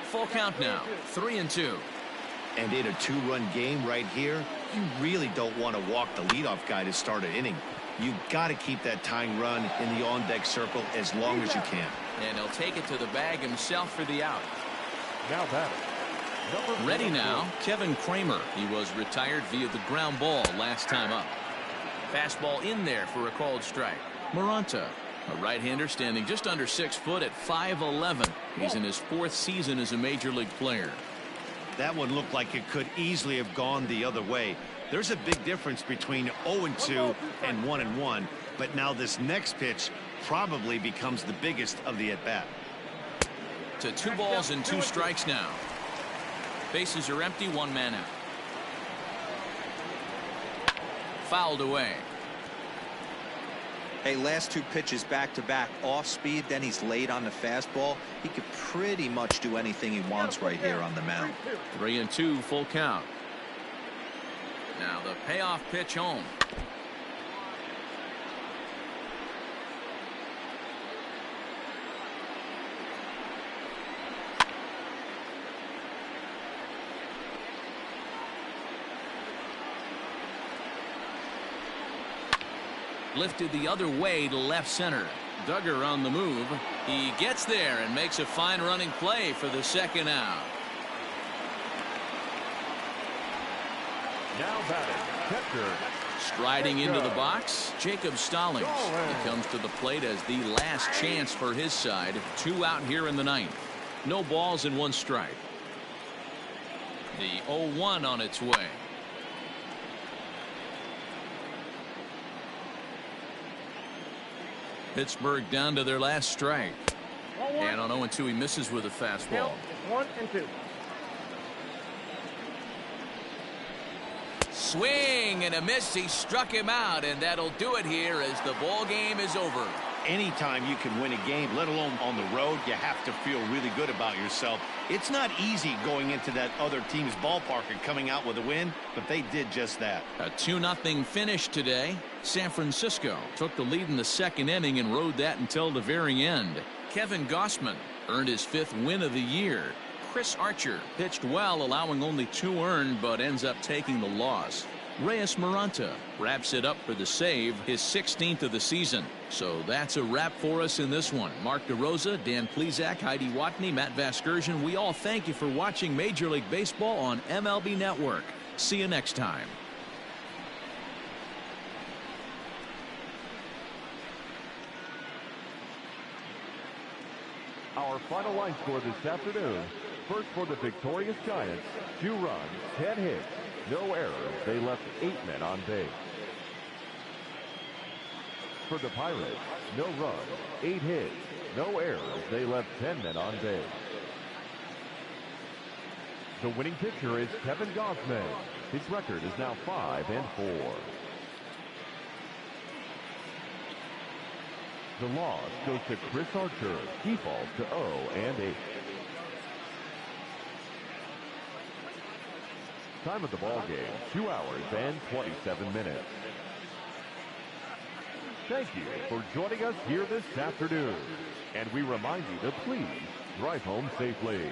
A: Full count now. 3-2.
B: And in a 2-run game right here, you really don't want to walk the leadoff guy to start an inning. You got to keep that tying run in the on-deck circle as long as you can.
A: And he'll take it to the bag himself for the out.
D: Now batting.
A: Ready now, Kevin Kramer. He was retired via the ground ball last time up. Fastball in there for a called strike. Maranta, a right-hander standing just under 6 foot at 5'11". He's in his 4th season as a major league player.
B: That one looked like it could easily have gone the other way. There's a big difference between 0-2 and 1-1, but now this next pitch probably becomes the biggest of the at-bat.
A: To 2 balls and 2 strikes now. Bases are empty, 1 man out. Fouled away.
C: Hey, last 2 pitches back-to-back off speed, then he's late on the fastball. He could pretty much do anything he wants right here on the mound.
A: 3-2, full count. Now the payoff pitch home. Lifted the other way to left center. Duggar on the move. He gets there and makes a fine running play for the second out.
D: Now batting. Catcher.
A: Striding into the box, Jacob Stallings. He comes to the plate as the last chance for his side. 2 out here in the 9th. No balls and 1 strike. The 0-1 on its way. Pittsburgh down to their last strike. And on 0-2 he misses with a fastball.
F: 1-2.
A: Swing and a miss. He struck him out, and that'll do it here as the ball game is over.
B: Anytime you can win a game, let alone on the road, you have to feel really good about yourself. It's not easy going into that other team's ballpark and coming out with a win, but they did just that.
A: A 2-0 finish today. San Francisco took the lead in the 2nd inning and rode that until the very end. Kevin Gausman earned his 5th win of the year. Chris Archer pitched well, allowing only 2 earned, but ends up taking the loss. Reyes Maranta wraps it up for the save, his 16th of the season. So that's a wrap for us in this one. Mark DeRosa, Dan Plesac, Heidi Watney, Matt Vasgersian. We all thank you for watching Major League Baseball on MLB Network. See you next time.
D: Our final line score this afternoon. First for the victorious Giants, 2 runs, 10 hits, no errors. They left 8 men on base. For the Pirates, no runs, 8 hits, no errors. They left 10 men on base. The winning pitcher is Kevin Gausman. His record is now 5-4. The loss goes to Chris Archer. He falls to 0-8. Time of the ball game, 2 hours and 27 minutes. Thank you for joining us here this afternoon. And we remind you to please drive home safely.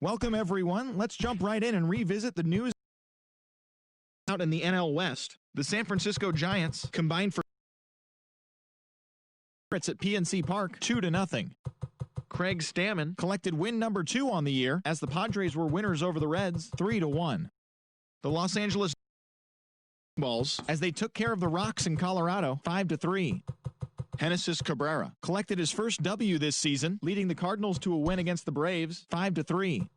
I: Welcome, everyone. Let's jump right in and revisit the news out in the NL West. The San Francisco Giants combined for at PNC Park 2-0. Craig Stammen collected win number 2 on the year as the Padres were winners over the Reds 3-1. The Los Angeles Balls as they took care of the Rocks in Colorado 5-3. Genesis Cabrera collected his first W this season, leading the Cardinals to a win against the Braves 5-3.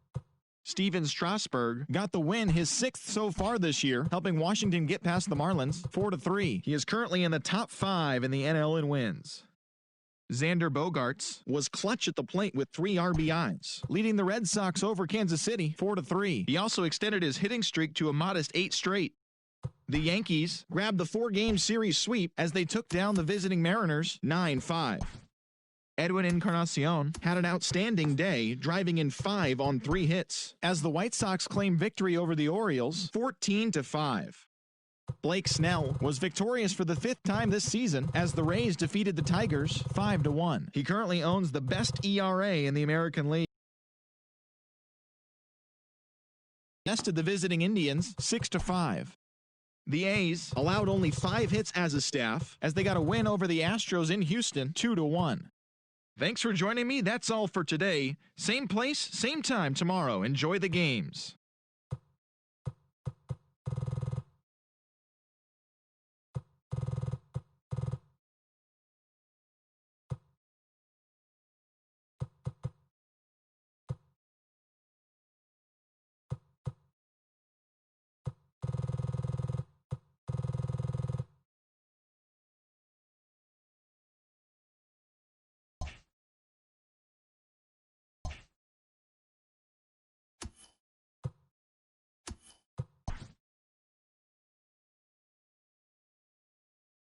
I: Steven Strasburg got the win, his 6th so far this year, helping Washington get past the Marlins 4-3. He is currently in the top 5 in the NL in wins. Xander Bogaerts was clutch at the plate with 3 RBIs, leading the Red Sox over Kansas City 4-3. He also extended his hitting streak to a modest 8 straight. The Yankees grabbed the 4-game series sweep as they took down the visiting Mariners 9-5. Edwin Encarnacion had an outstanding day, driving in 5 on 3 hits, as the White Sox claimed victory over the Orioles 14-5. Blake Snell was victorious for the 5th time this season as the Rays defeated the Tigers 5-1. He currently owns the best ERA in the American League. Bested the visiting Indians 6-5. The A's allowed only 5 hits as a staff as they got a win over the Astros in Houston 2-1. Thanks for joining me. That's all for today. Same place, same time tomorrow. Enjoy the games.